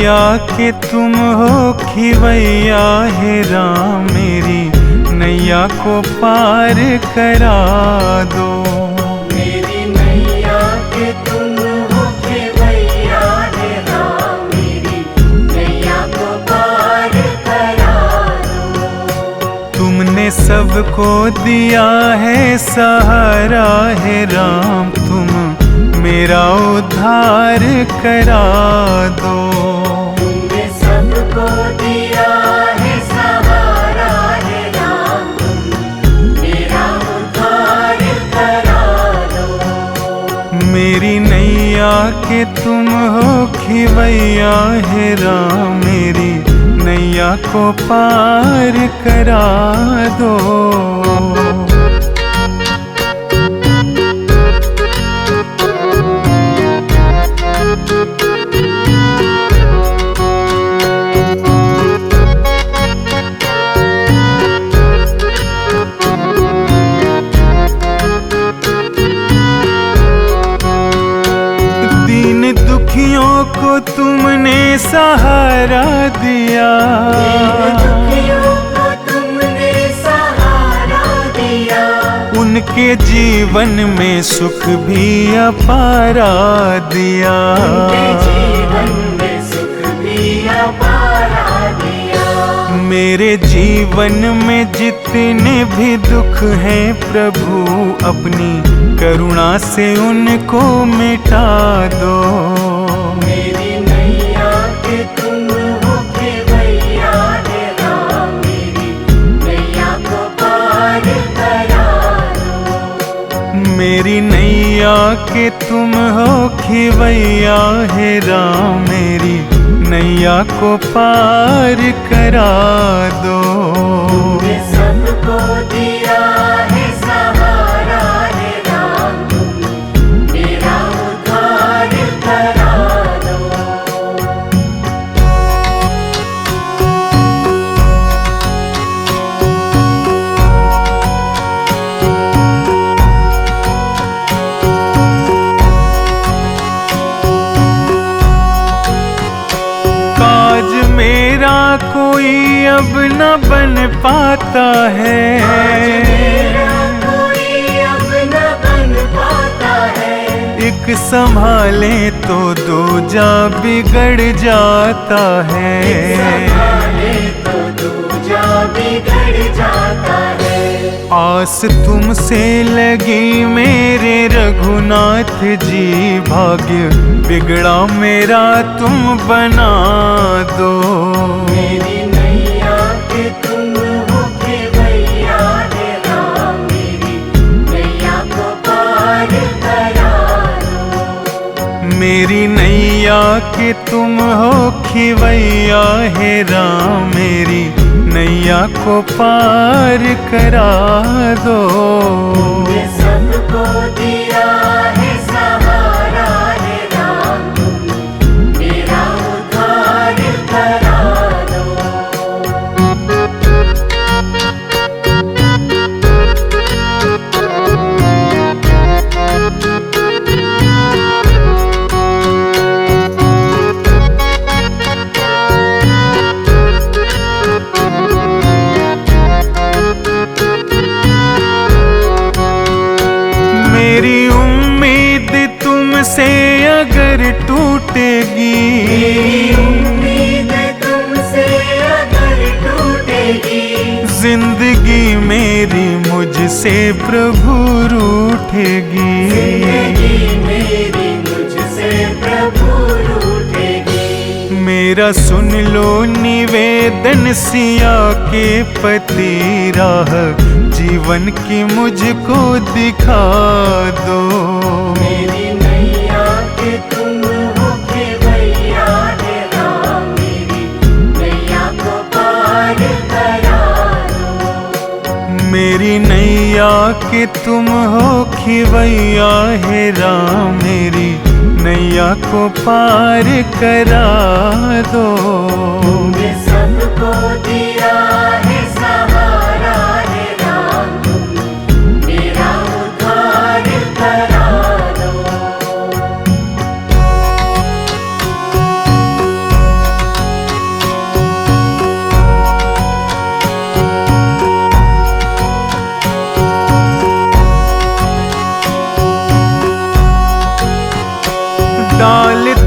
नैया के तुम हो खिवैया हे राम, मेरी नैया को पार करा दो। मेरी नैया के तुम हो खिवैया हे राम, मेरी नैया को पार करा दो। तुमने सबको दिया है सहारा हे राम, तुम मेरा उद्धार करा दो। तुमने सबको दिया है सहारा हे राम, तुम मेरा उद्धार करा दो। मेरी नैया के तुम हो खिवैया हे राम, मेरी नैया को पार करा दो। दीन दुखियों को तुमने सहारा दिया, दुखियों को तुमने सहारा दिया। उनके जीवन में सुख भी अपारा दिया। उनके जीवन में सुख भी अपारा दिया। मेरे जीवन में जितने भी दुख हैं प्रभु, अपनी करुणा से उनको मिटा दो। मेरी नैया के तुम हो खिवैया हे राम, मेरी नैया को पार करा दो। मेरी नैया के तुम हो खिवैया हे राम, मेरी नैया को पार करा दो। तुमने सबको दिया है सहारा हे राम, तुम मेरा उद्धार करा दो। काज मेरा कोई अब न बन पाता है, मेरा कोई अब न बन पाता है। एक संभाले तो दूजा बिगड़ जाता है। संभाले तो दूजा बिगड़ जाता है। आस तुमसे लगी मेरे रघुनाथ जी, भाग्य बिगड़ा मेरा तुम बना दो। मेरी नैया के तुम हो खिवैया हे राम, मेरी नैया को पार करा दो। मेरी नैया के तुम हो खिवैया हे राम, मेरी नैया को पार करा दो। तुमने सबको दिया है सहारा हे राम, तुम मेरा उद्धार करा दो। मेरी उम्मीद तुमसे अगर टूटेगी, मेरी उम्मीद तुमसे अगर टूटेगी। जिंदगी मेरी मुझसे प्रभु रूठेगी। जिंदगी मेरी मुझसे प्रभु रूठेगी। मेरा सुन लो निवेदन सिया के पति, राह जीवन की मुझको दिखा दो। मेरी नैया के तुम हो खिवैया हे राम, मेरी नैया को पार करा दो। मेरी नैया के तुम हो खिवैया हे राम, मेरी नैया को पार करा दो। तुमने सबको दिया है सहारा हे राम, तुम मेरा उद्धार करा दो।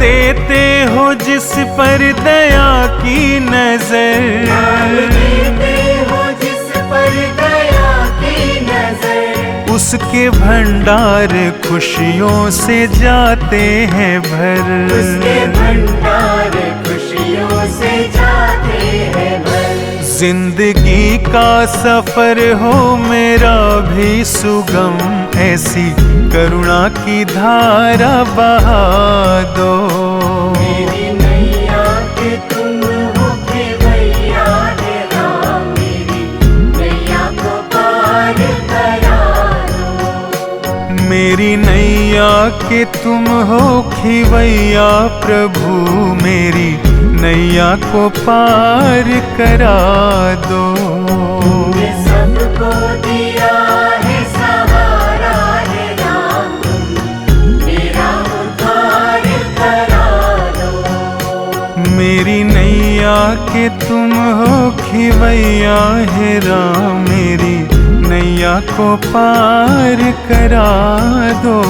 देते हो जिस पर दया की नजर, डाल देते हो जिस पर दया की नजर, उसके भंडार खुशियों से जाते हैं भर। उसके भंडार खुशियों से जाते हैं भर। जिंदगी का सफर हो मेरा भी सुगम, ऐसी करुणा की धारा बहा दो। मेरी नैया के तुम हो खेवैया हे राम, मेरी नैया को पार करा दो। मेरी नैया के तुम हो खिवैया प्रभु, मेरी नैया को पार करा दो। तुमने सबको दिया है सहारा हे राम, तुम मेरा उद्धार करा दो। मेरी नैया के तुम हो खिवैया हे राम, मेरी नैया को पार करा दो।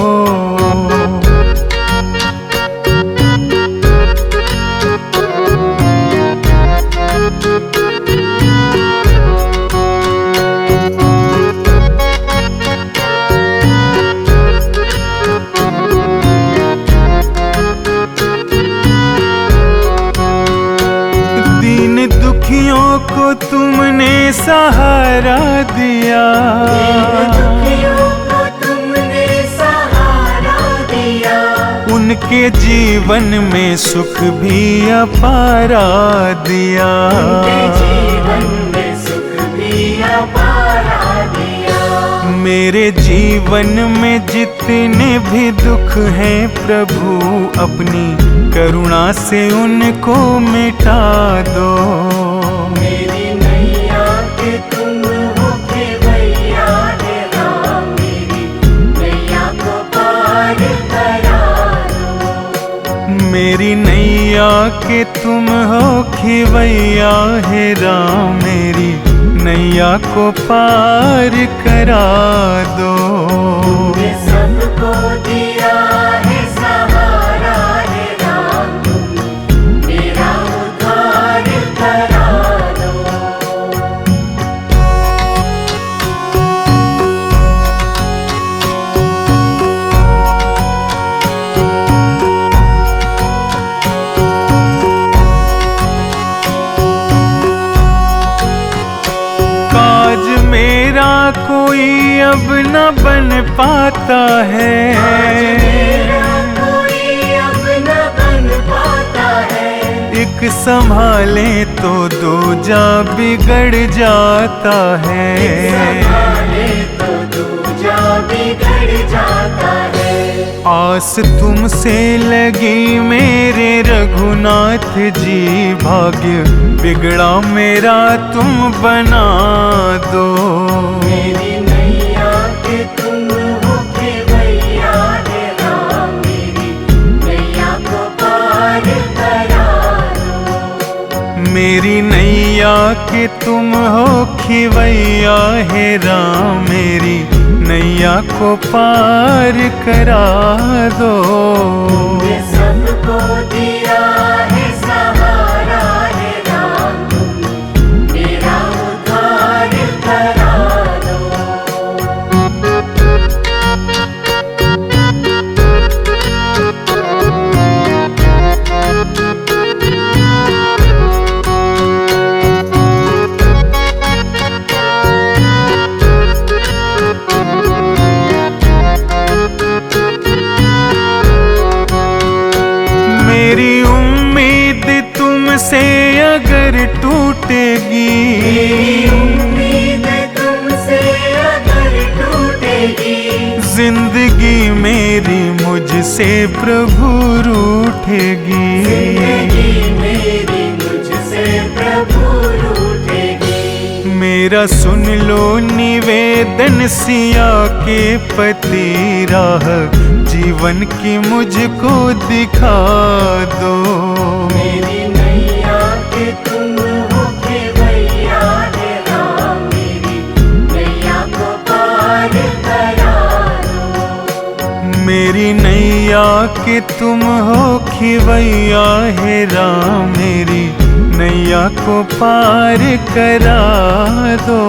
दीन दुखियों को तुमने सहारा दिया, दुखियों को तुमने सहारा दिया, उनके जीवन में सुख भी अपारा दिया। उनके जीवन में सुख भी अपारा दिया। मेरे जीवन में जितने भी दुख हैं प्रभु, अपनी करुणा से उनको मिटा दो। मेरी नैया के तुम हो खेवैया हे राम, मेरी नैया को पार करा दो। मेरी नैया के तुम हो खिवैया हे राम, मेरी नैया को पार करा दो। तुमने सबको दिया है सहारा हे राम, तुम मेरा उद्धार करा दो। काज मेरा कोई अब न बन पाता है, मेरा कोई अब न बन पाता है। एक संभाले तो दूजा बिगड़ जाता है। संभाले तो दूजा बिगड़ जाता है। आस तुमसे लगी मेरे रघुनाथ जी, भाग्य बिगड़ा मेरा तुम बना दो। मेरी नैया के तुम हो खेवैया हे राम, मेरी नैया को पार करा दो। मेरी नैया के तुम हो खिवैया हे राम, मेरी नैया को पार करा दो। तुमने सबको दिया है सहारा हे राम, तुम मेरा उद्धार करा दो। मेरी उम्मीद तुमसे अगर टूटेगी, मेरी उम्मीद तुमसे अगर टूटेगी, जिंदगी मेरी मुझसे प्रभु रूठेगी। जिंदगी मेरी मुझसे प्रभु रूठेगी। मेरा सुन लो निवेदन सिया के पति, राह जीवन की मुझको दिखा दो। मेरी नैया के तुम हो खेवैया हे राम, मेरी नैया को पार करा दो। मेरी नैया के तुम हो खिवैया, हे राम मेरी नैया को पार करा दो।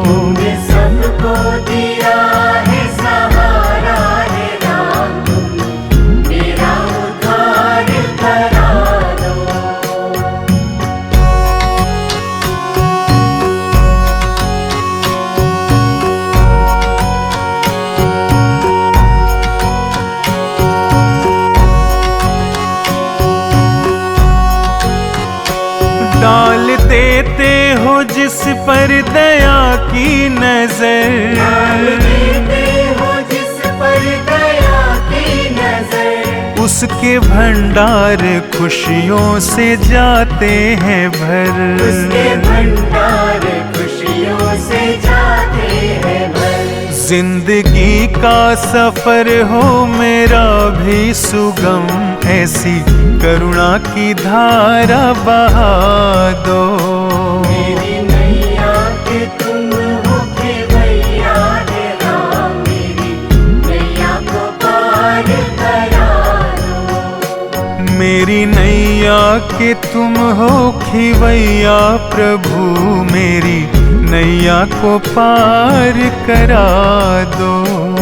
तुमने सबको दिया है सहारा, हे राम तुम मेरा उद्धार करा दो। डाल देते हो जिस पर दया की नजर, डाल देते हो जिस पर दया की नजर, उसके भंडार खुशियों से जाते हैं भर। उसके भंडार खुशियों से जाते हैं भर। जिंदगी का सफर हो मेरा भी सुगम, ऐसी करुणा की धारा बहा दो। मेरी नैया के तुम हो खिवैया, हे राम मेरी नैया को पार करा दो। मेरी नैया के तुम हो खिवैया, प्रभु मेरी नैया को पार करा दो।